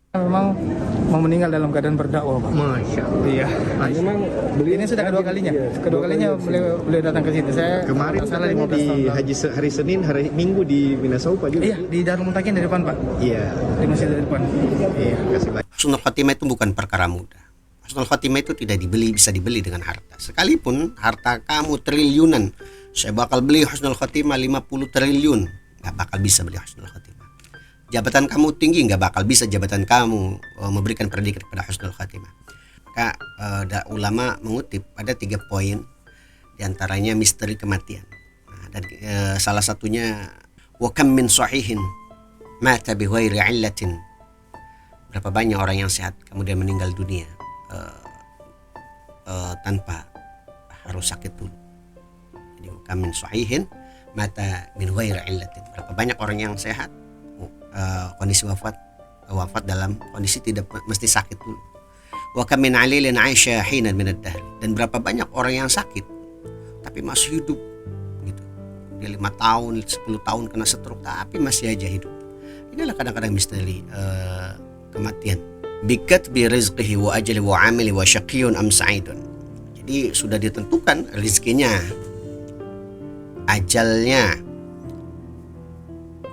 Memang mau meninggal dalam keadaan berdakwah, Pak. Masya Allah. Iya. Memang beliau Ini sudah kedua kalinya. Kedua kalinya beliau datang ke sini. Saya kemarin tak salah katanya 15 di tahun lalu. Haji hari Senin, hari Minggu di Minasaupa juga. Iya, di Darul Muntakin di depan, Pak. Iya. Di masjid di depan. Iya, kasih banyak. Husnul khotimah itu bukan perkara mudah. Husnul khotimah itu tidak dibeli, bisa dibeli dengan harta. Sekalipun harta kamu triliunan, saya bakal beli husnul khotimah 50 triliun, nggak bakal bisa beli husnul khotimah. Jabatan kamu tinggi, nggak bakal bisa jabatan kamu memberikan predikat pada husnul khotimah. Maka ulama mengutip ada 3 poin, diantaranya misteri kematian. Nah, dan salah satunya wa kam min sahihin mata bi ghairi illatin. Berapa banyak orang yang sehat kemudian meninggal dunia tanpa harus sakit dulu. Jadi wa kam min sahihin mata min ghairi illatin. Berapa banyak orang yang sehat kondisi wafat dalam kondisi tidak mesti sakit dulu. Wa kam min alilin 'aisha hinan min ad-dahr. Dan berapa banyak orang yang sakit tapi masih hidup gitu. Dia 5 tahun, 10 tahun kena stroke tapi masih aja hidup. Inilah kadang-kadang misteri kematian. Bikat bi rizqihi wa ajli wa amili wa syaqiyun am sa'idun. Jadi sudah ditentukan rezekinya, ajalnya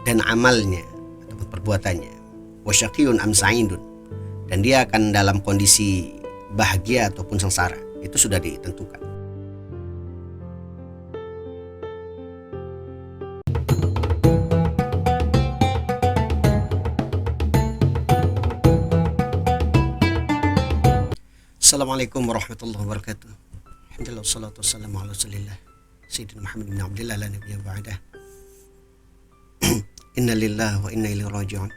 dan amalnya atau perbuatannya. Wa syaqiyun am sa'idun. Dan dia akan dalam kondisi bahagia ataupun sengsara. Itu sudah ditentukan. Assalamualaikum warahmatullahi wabarakatuh. Alhamdulillah wassalatu wassalamu ala Rasulillah Sayyidina Muhammad bin Abdullah la nabiyya ba'dah. Inna lillahi wa inna ilaihi raji'un.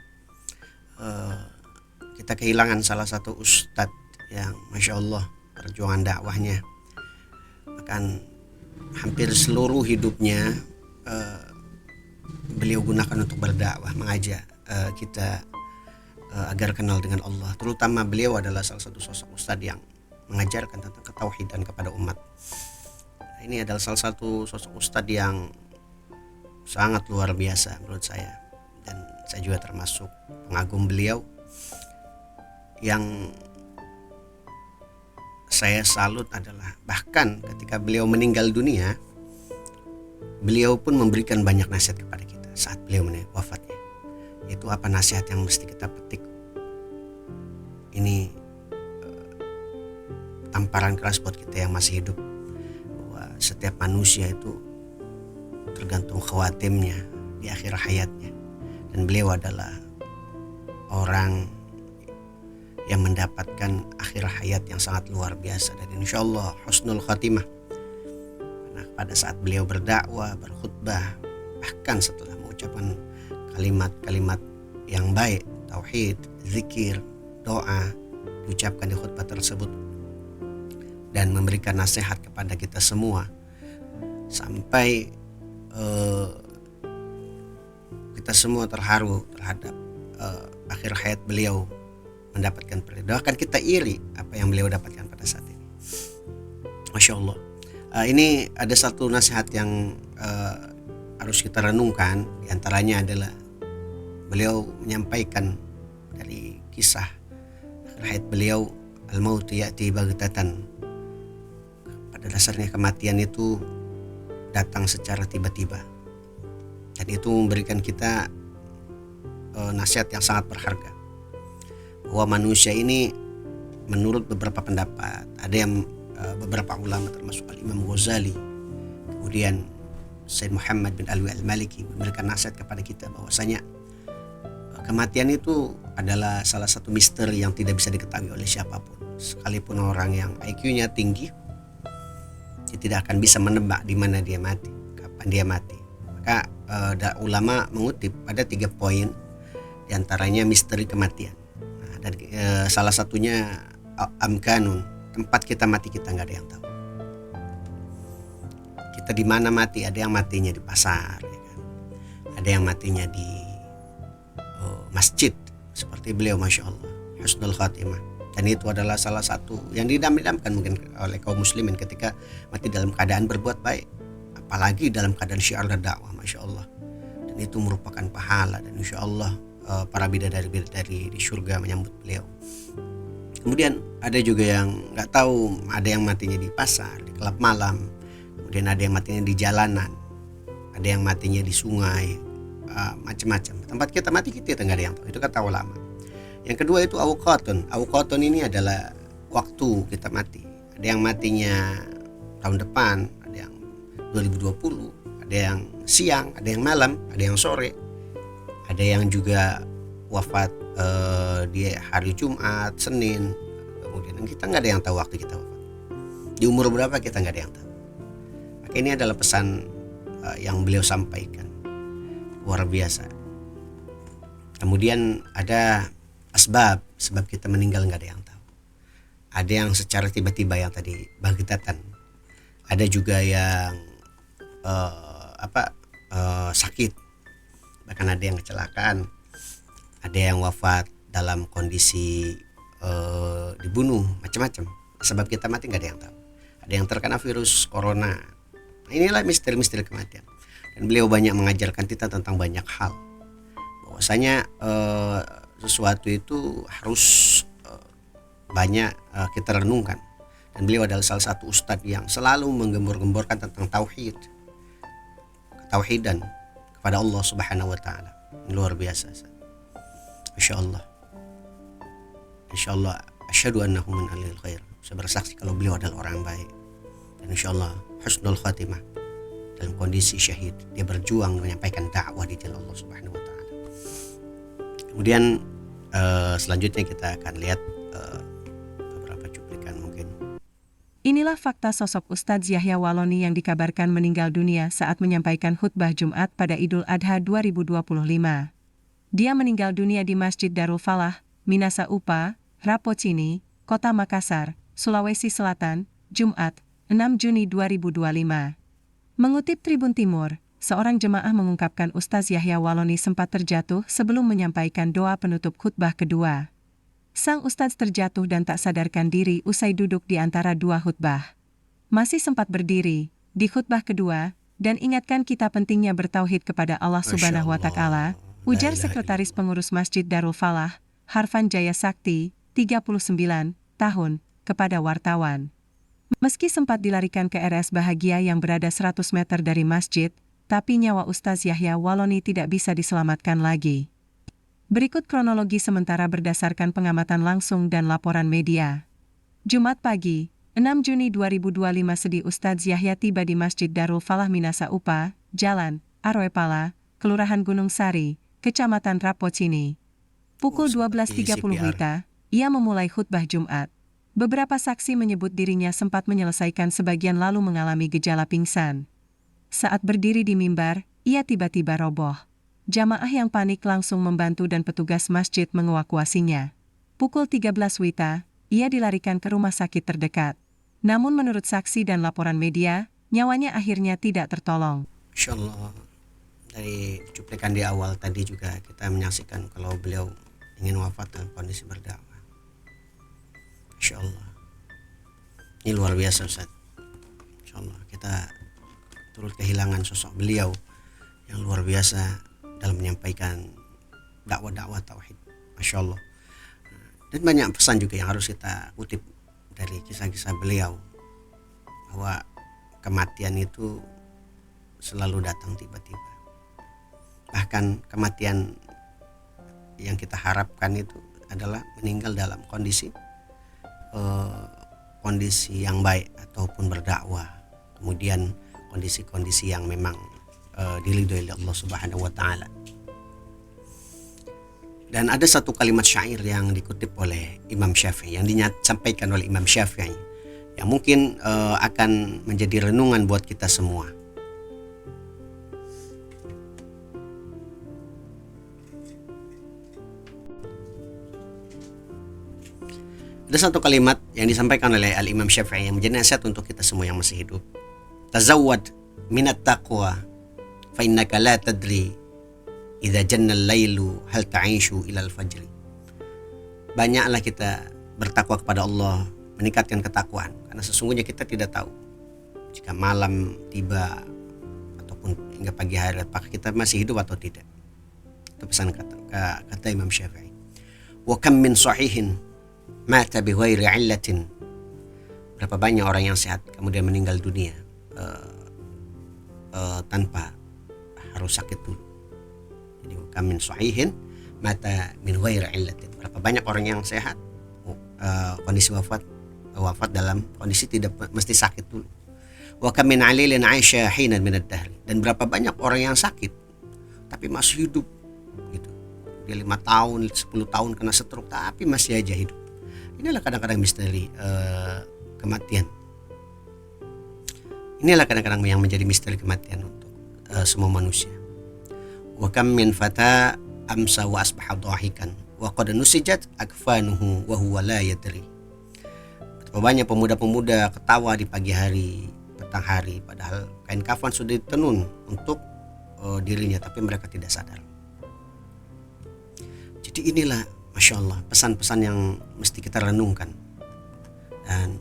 Kita kehilangan salah satu ustadz yang Masya Allah perjuangan dakwahnya akan hampir seluruh hidupnya beliau gunakan untuk berdakwah, mengajak kita agar kenal dengan Allah. Terutama beliau adalah salah satu sosok ustadz yang mengajarkan tentang ketauhidan kepada umat. Ini adalah salah satu sosok ustadz yang sangat luar biasa menurut saya, dan saya juga termasuk pengagum beliau. Yang saya salut adalah bahkan ketika beliau meninggal dunia, beliau pun memberikan banyak nasihat kepada kita saat beliau wafatnya. Itu apa nasihat yang mesti kita petik? Ini tamparan keras buat kita yang masih hidup, bahwa setiap manusia itu tergantung khawatimnya di akhir hayatnya, dan beliau adalah orang yang mendapatkan akhir hayat yang sangat luar biasa, dan insya Allah husnul khatimah. Karena pada saat beliau berdakwah, berkhutbah, bahkan setelah mengucapkan kalimat-kalimat yang baik, tauhid, zikir, doa diucapkan di khutbah tersebut, dan memberikan nasihat kepada kita semua, sampai kita semua terharu terhadap akhir hayat beliau mendapatkan doakan kita iri apa yang beliau dapatkan pada saat ini. Masya Allah. Ini ada satu nasihat yang harus kita renungkan. Di antaranya adalah beliau menyampaikan dari kisah akhir hayat beliau, al-mautu ya'ti baghtatan. Pada dasarnya kematian itu datang secara tiba-tiba, dan itu memberikan kita nasihat yang sangat berharga, bahwa manusia ini menurut beberapa pendapat, ada yang beberapa ulama termasuk Al-Imam Ghazali, kemudian Sayyid Muhammad bin Alwi al-Maliki memberikan nasihat kepada kita bahwasanya kematian itu adalah salah satu misteri yang tidak bisa diketahui oleh siapapun. Sekalipun orang yang IQ-nya tinggi, dia tidak akan bisa menebak di mana dia mati, kapan dia mati. Maka ulama mengutip ada 3 poin, diantaranya misteri kematian. Dan salah satunya amkanun, tempat kita mati kita nggak ada yang tahu. Kita di mana mati, ada yang matinya di pasar, ya kan? Ada yang matinya di masjid, seperti beliau Masya Allah, husnul khatimah. Dan itu adalah salah satu yang didam-damkan mungkin oleh kaum muslimin ketika mati dalam keadaan berbuat baik, apalagi dalam keadaan syiar dakwah, Masya Allah. Dan itu merupakan pahala, dan insya Allah para bidadari-bidadari di surga menyambut beliau. Kemudian ada juga yang nggak tahu, ada yang matinya di pasar, di klub malam, kemudian ada yang matinya di jalanan, ada yang matinya di sungai, macam-macam. Tempat kita mati kita nggak ada yang tahu. Itu kata ulama. Yang kedua itu awqatun. Awqatun ini adalah waktu kita mati. Ada yang matinya tahun depan, ada yang 2020, ada yang siang, ada yang malam, ada yang sore, ada yang juga wafat di hari Jumat, Senin. Kemudian kita nggak ada yang tahu waktu kita wafat. Di umur berapa kita nggak ada yang tahu. Maka ini adalah pesan yang beliau sampaikan, luar biasa. Kemudian ada sebab kita meninggal nggak ada yang tahu. Ada yang secara tiba-tiba yang tadi baghtatan. Ada juga yang sakit, bahkan ada yang kecelakaan, ada yang wafat dalam kondisi dibunuh, macam-macam. Sebab kita mati nggak ada yang tahu. Ada yang terkena virus corona. Inilah misteri-misteri kematian. Dan beliau banyak mengajarkan kita tentang banyak hal. Bahwasanya sesuatu itu harus banyak kita renungkan. Dan beliau adalah salah satu ustadz yang selalu menggembor-gemborkan tentang tauhid, ketauhidan kepada Allah Subhanahu wa taala. Luar biasa. Insyaallah. Insyaallah asyhadu annahu min ahlil khair. Saya bersaksi kalau beliau adalah orang baik. Dan insyaallah husnul khatimah, dalam kondisi syahid dia berjuang menyampaikan dakwah di jalan Allah Subhanahu wa taala. Kemudian selanjutnya kita akan lihat beberapa cuplikan mungkin. Inilah fakta sosok Ustadz Yahya Waloni yang dikabarkan meninggal dunia saat menyampaikan khutbah Jumat pada Idul Adha 2025. Dia meninggal dunia di Masjid Darul Falah, Minasa Upa, Rapocini, Kota Makassar, Sulawesi Selatan, Jumat, 6 Juni 2025. Mengutip Tribun Timur, seorang jemaah mengungkapkan Ustadz Yahya Waloni sempat terjatuh sebelum menyampaikan doa penutup khutbah kedua. Sang Ustadz terjatuh dan tak sadarkan diri usai duduk di antara dua khutbah. Masih sempat berdiri di khutbah kedua dan ingatkan kita pentingnya bertauhid kepada Allah Subhanahu wa taala, ujar Sekretaris Pengurus Masjid Darul Falah, Harfan Jaya Sakti, 39 tahun, kepada wartawan. Meski sempat dilarikan ke RS Bahagia yang berada 100 meter dari masjid, tapi nyawa Ustadz Yahya Waloni tidak bisa diselamatkan lagi. Berikut kronologi sementara berdasarkan pengamatan langsung dan laporan media. Jumat pagi, 6 Juni 2025 sedih Ustadz Yahya tiba di Masjid Darul Falah Minasa Upa, Jalan Aroepala, Kelurahan Gunung Sari, Kecamatan Rapocini. Pukul 12.30 WITA, ia memulai khutbah Jumat. Beberapa saksi menyebut dirinya sempat menyelesaikan sebagian lalu mengalami gejala pingsan. Saat berdiri di mimbar, ia tiba-tiba roboh. Jamaah yang panik langsung membantu dan petugas masjid mengevakuasinya. Pukul 13 WITA, ia dilarikan ke rumah sakit terdekat. Namun menurut saksi dan laporan media, nyawanya akhirnya tidak tertolong. Insyaallah, dari cuplikan di awal tadi juga kita menyaksikan kalau beliau ingin wafat dalam kondisi berdakwah. Insyaallah. Ini luar biasa Ustaz. Insyaallah kita turut kehilangan sosok beliau yang luar biasa dalam menyampaikan dakwah-dakwah tauhid. Masya Allah. Dan banyak pesan juga yang harus kita kutip dari kisah-kisah beliau, bahwa kematian itu selalu datang tiba-tiba. Bahkan kematian yang kita harapkan itu adalah meninggal dalam kondisi yang baik ataupun berdakwah. Kemudian kondisi-kondisi yang memang diridhoi oleh Allah Subhanahu wa taala. Dan ada satu kalimat syair yang dikutip oleh Imam Syafi'i, yang disampaikan oleh Imam Syafi'i, yang mungkin akan menjadi renungan buat kita semua. Ada satu kalimat yang disampaikan oleh Al-Imam Syafi'i yang menjadi nasihat untuk kita semua yang masih hidup. Tazawwad minat taqwa fa innaka la tadri idza janna al-lailu hal ta'ishu ila al-fajr. Banyaklah kita bertakwa kepada Allah, meningkatkan ketakwaan, karena sesungguhnya kita tidak tahu jika malam tiba ataupun hingga pagi hari apakah kita masih hidup atau tidak. Itu pesan kata Imam Syafi'i. Wa kam min sahihin mata bi ghairi illatin. Berapa banyak orang yang sehat kemudian meninggal dunia tanpa harus sakit dulu. Jadi wa kam min sahihin mata min ghairi illatin. Berapa banyak orang yang sehat kondisi wafat dalam kondisi tidak mesti sakit dulu. Wa kam min alilin 'aisha hinan min ad-dahr. Dan berapa banyak orang yang sakit tapi masih hidup gitu. Dia 5 tahun, 10 tahun kena stroke tapi masih aja hidup. Inilah kadang-kadang misteri kematian. Inilah kadang-kadang yang menjadi misteri kematian untuk semua manusia. Wa kam min fata amsa wa asbaha dhahikan wa qad nusijat akfanuhu wa huwa la yadri. Betapa banyak pemuda-pemuda ketawa di pagi hari, petang hari, padahal kain kafan sudah ditenun untuk dirinya, tapi mereka tidak sadar. Jadi inilah Masya Allah pesan-pesan yang mesti kita renungkan. Dan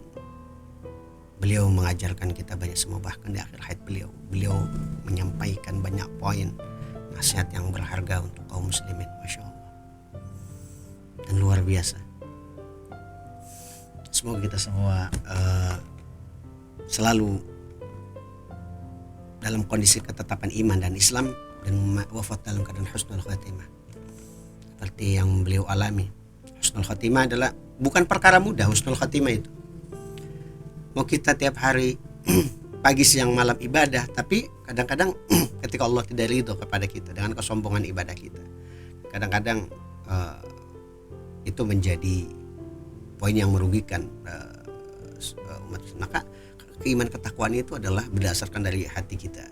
beliau mengajarkan kita banyak semua, bahkan di akhir hayat beliau menyampaikan banyak poin nasihat yang berharga untuk kaum muslimin, Masya Allah. Dan luar biasa. Semoga kita semua selalu dalam kondisi ketetapan iman dan Islam dan wafat dalam keadaan husnul khatimah. Seperti yang beliau alami. Husnul khatimah adalah bukan perkara mudah. Husnul khatimah itu mau kita tiap hari pagi siang malam ibadah, tapi kadang-kadang ketika Allah tidak ridho kepada kita dengan kesombongan ibadah kita, kadang-kadang itu menjadi poin yang merugikan umat. Maka keimanan ketakwaan itu adalah berdasarkan dari hati kita,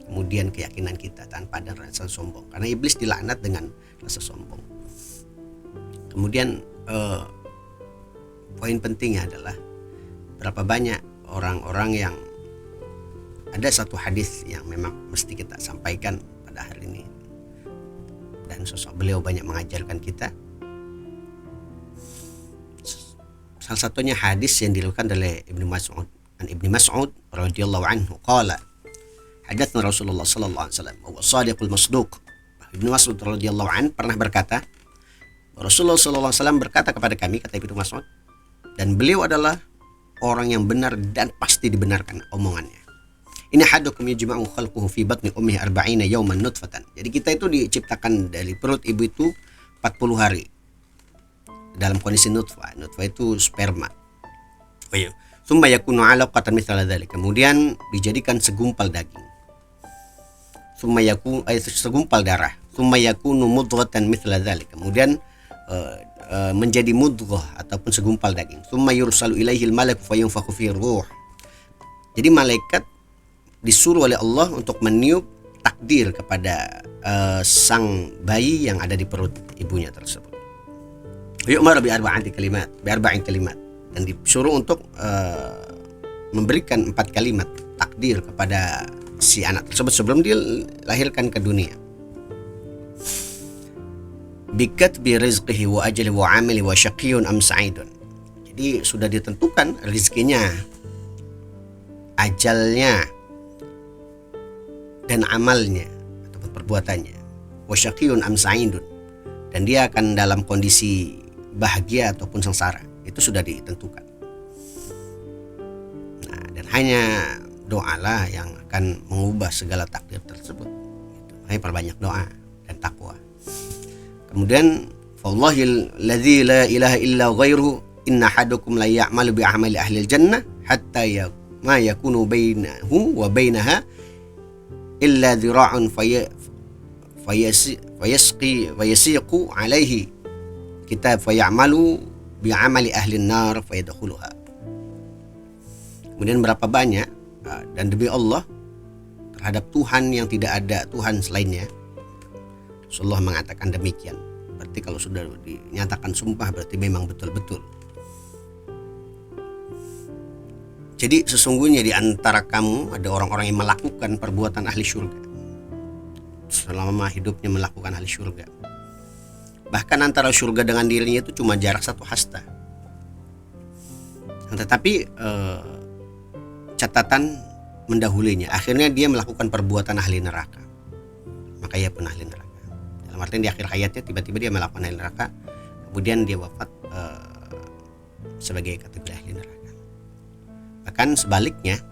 kemudian keyakinan kita tanpa ada rasa sombong, karena iblis dilaknat dengan rasa sombong. Kemudian poin pentingnya adalah berapa banyak orang-orang yang ada satu hadis yang memang mesti kita sampaikan pada hari ini, dan sosok beliau banyak mengajarkan kita. Salah satunya hadis yang diriwayatkan oleh Ibnu Mas'ud radhiyallahu anhu qala hadatsana Rasulullah sallallahu alaihi wasallam wa shadiqul masduq. Ibnu Mas'ud radhiyallahu anhu pernah berkata, Rasulullah sallallahu alaihi wasallam berkata kepada kami, kata Ibnu Mas'ud, dan beliau adalah orang yang benar dan pasti dibenarkan omongannya. Ini hadukum yajma'u khalquhu fi batni ummihi 40 yawman nutfatan. Jadi kita itu diciptakan dari perut ibu itu 40 hari dalam kondisi nutfah. Nutfah itu sperma. Tsumma yakunu 'alaqatan mithla dzalik. Kemudian dijadikan segumpal daging. Tsumma yakunu segumpal darah. Tsumma yakunu mudghatan mithla dzalik. Kemudian menjadi mudghah ataupun segumpal daging. Tsumma yursalu ilaihil malaku fayunfakhu fihi ruh. Jadi malaikat disuruh oleh Allah untuk meniup takdir kepada sang bayi yang ada di perut ibunya tersebut. Yu'mar bi arba'in kalimat, dan disuruh untuk memberikan 4 kalimat takdir kepada si anak tersebut sebelum dilahirkan ke dunia. Bikat bi rizqihi wa ajli wa amali wa syaqiyyun am sa'idun. Jadi sudah ditentukan rezekinya, ajalnya, dan amalnya atau perbuatannya. Wa syaqiyyun am sa'idun. Dan dia akan dalam kondisi bahagia ataupun sengsara. Itu sudah ditentukan. Nah, dan hanya doalah yang akan mengubah segala takdir tersebut. Makanya perbanyak doa dan takwa. Kemudian Fallahil ladzi la ilaha illa ghairuhu inna hadukum la ya'malu bi amali ahli jannah hatta ma yakunu bainahu wa bainaha illa dhira'un fayasqu alaihi kitab fayamalu bi amali ahli nar fayadkhuluha. Kemudian berapa banyak dan demi Allah terhadap Tuhan yang tidak ada Tuhan selainnya, Rasulullah mengatakan demikian. Berarti kalau sudah dinyatakan sumpah berarti memang betul-betul. Jadi sesungguhnya di antara kamu ada orang-orang yang melakukan perbuatan ahli syurga, selama hidupnya melakukan ahli syurga. Bahkan antara syurga dengan dirinya itu cuma jarak 1 hasta. Tetapi catatan mendahulinya, akhirnya dia melakukan perbuatan ahli neraka, maka ia pun ahli neraka. dalam artian di akhir hayatnya tiba-tiba dia melakukan ahli neraka, kemudian dia wafat sebagai kategori ahli neraka. Bahkan sebaliknya,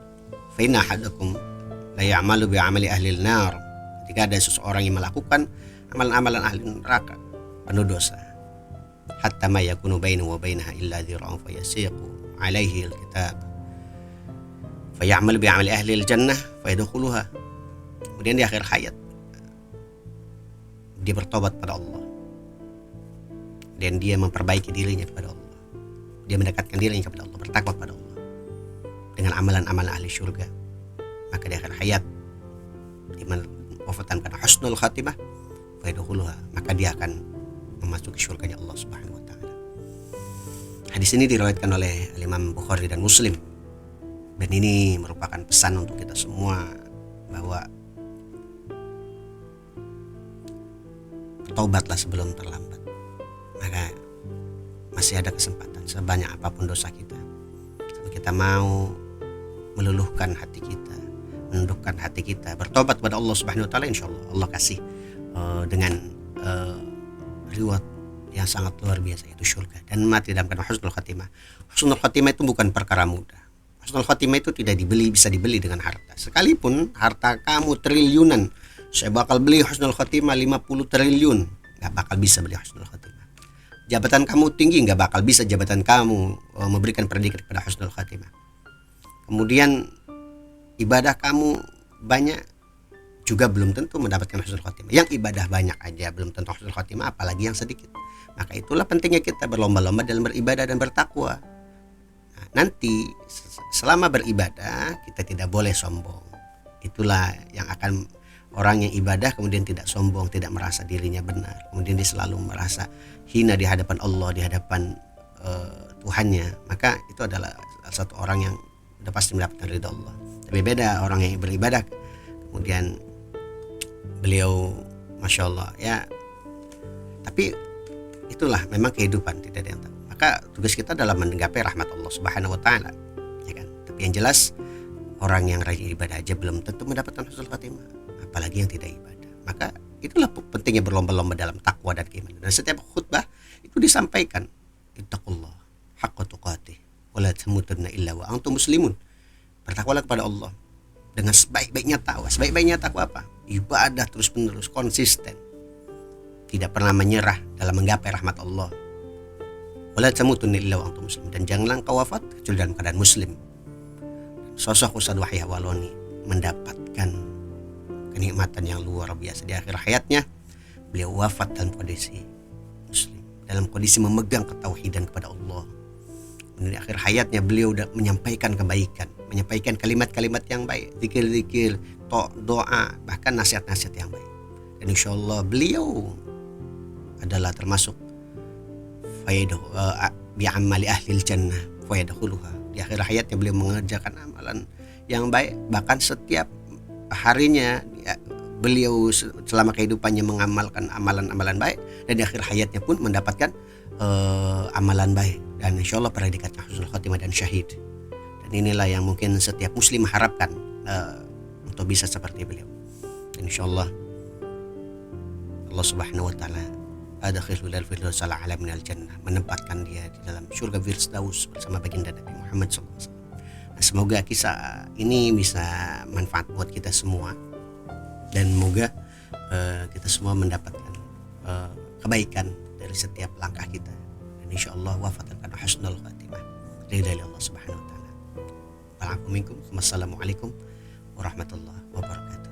fa inna ahadakum la ya'malu bi 'amali ahli nar, ketika ada seseorang yang melakukan amalan-amalan ahli neraka penuh dosa, hatta ma yakunu bainahu wa bainaha illa dhira'un fa yasiqu 'alaihi al-kitab fa ya'malu bi 'amali ahli al-jannah fa yadkhuluha. Kemudian di akhir hayat dia bertobat pada Allah dan dia memperbaiki dirinya kepada Allah, dia mendekatkan dirinya kepada Allah, bertakwa kepada Allah dengan amalan-amalan ahli syurga, maka di akhir hayat dia wafatkan karena husnul khatimah fa yadkhuluha, maka dia akan memasuki surganya Allah Subhanahu wa taala. Hadis ini diriwayatkan oleh Imam Bukhari dan Muslim. Dan ini merupakan pesan untuk kita semua bahwa taubatlah sebelum terlambat. Maka masih ada kesempatan sebanyak apapun dosa kita. Kalau kita mau meluluhkan hati kita, menundukkan hati kita, bertobat kepada Allah Subhanahu wa taala, insyaallah Allah kasih dengan reward yang sangat luar biasa, yaitu surga dan mati dalam keadaan husnul khatimah. Husnul khatimah itu bukan perkara mudah. Husnul khatimah itu tidak bisa dibeli dengan harta. Sekalipun harta kamu triliunan, saya bakal beli husnul khatimah 50 triliun, gak bakal bisa beli husnul khatimah. Jabatan kamu tinggi, gak bakal bisa jabatan kamu memberikan predikat kepada husnul khatimah. Kemudian ibadah kamu banyak, juga belum tentu mendapatkan husnul khatimah. Yang ibadah banyak aja belum tentu husnul khatimah, apalagi yang sedikit. Maka itulah pentingnya kita berlomba-lomba dalam beribadah dan bertakwa. Nah, nanti selama beribadah kita tidak boleh sombong. Itulah yang akan orang yang ibadah kemudian tidak sombong, tidak merasa dirinya benar. Kemudian dia selalu merasa hina di hadapan Allah, di hadapan Tuhannya. Maka itu adalah salah satu orang yang sudah pasti mendapatkan ridha Allah. Tapi beda orang yang beribadah kemudian beliau Masya Allah ya, tapi itulah memang kehidupan, tidak ada yang tahu. Maka tugas kita adalah menggapai rahmat Allah Subhanahu wa taala, ya kan. Tapi yang jelas orang yang rajin ibadah aja belum tentu mendapatkan husnul khatimah, apalagi yang tidak ibadah. Maka itulah pentingnya berlomba-lomba dalam takwa dan keimanan. Dan setiap khutbah itu disampaikan, ittaqullah haqqa tuqatih wa la tamutunna illa wa antum muslimun. Bertakwalah kepada Allah dengan sebaik-baiknya takwa. Sebaik-baiknya takwa apa? Ibadah terus-menerus, konsisten, tidak pernah menyerah dalam menggapai rahmat Allah. Wala tamutunna illa wa antum muslimun, dan janganlah engkau wafat kecuali dalam keadaan muslim. Sosok Ustadz Yahya Waloni mendapatkan kenikmatan yang luar biasa. Di akhir hayatnya beliau wafat dalam kondisi muslim, dalam kondisi memegang ketauhidan kepada Allah. Di akhir hayatnya beliau sudah menyampaikan kebaikan, menyampaikan kalimat-kalimat yang baik, zikir-zikir, doa, bahkan nasihat-nasihat yang baik. Dan insya Allah beliau adalah termasuk bi'amali ahlil jannah fayadkhuluha. Di akhir hayatnya beliau mengerjakan amalan yang baik, bahkan setiap harinya beliau selama kehidupannya mengamalkan amalan-amalan baik, dan di akhir hayatnya pun mendapatkan amalan baik, dan insya Allah predikatnya husnul khatimah dan syahid. Dan inilah yang mungkin setiap muslim harapkan untuk bisa seperti beliau. Dan insya Allah Allah Subhanahu wa taala adkhilhu lil firdaus ala minal jannah, menempatkan dia di dalam surga Firdaus bersama baginda Nabi Muhammad SAW. Nah, semoga kisah ini bisa manfaat buat kita semua, dan semoga kita semua mendapatkan kebaikan dari setiap langkah kita, dan insya Allah wafat karena husnul khatimah dari Allah Subhanahu wa taala. Assalamualaikum warahmatullahi wabarakatuh.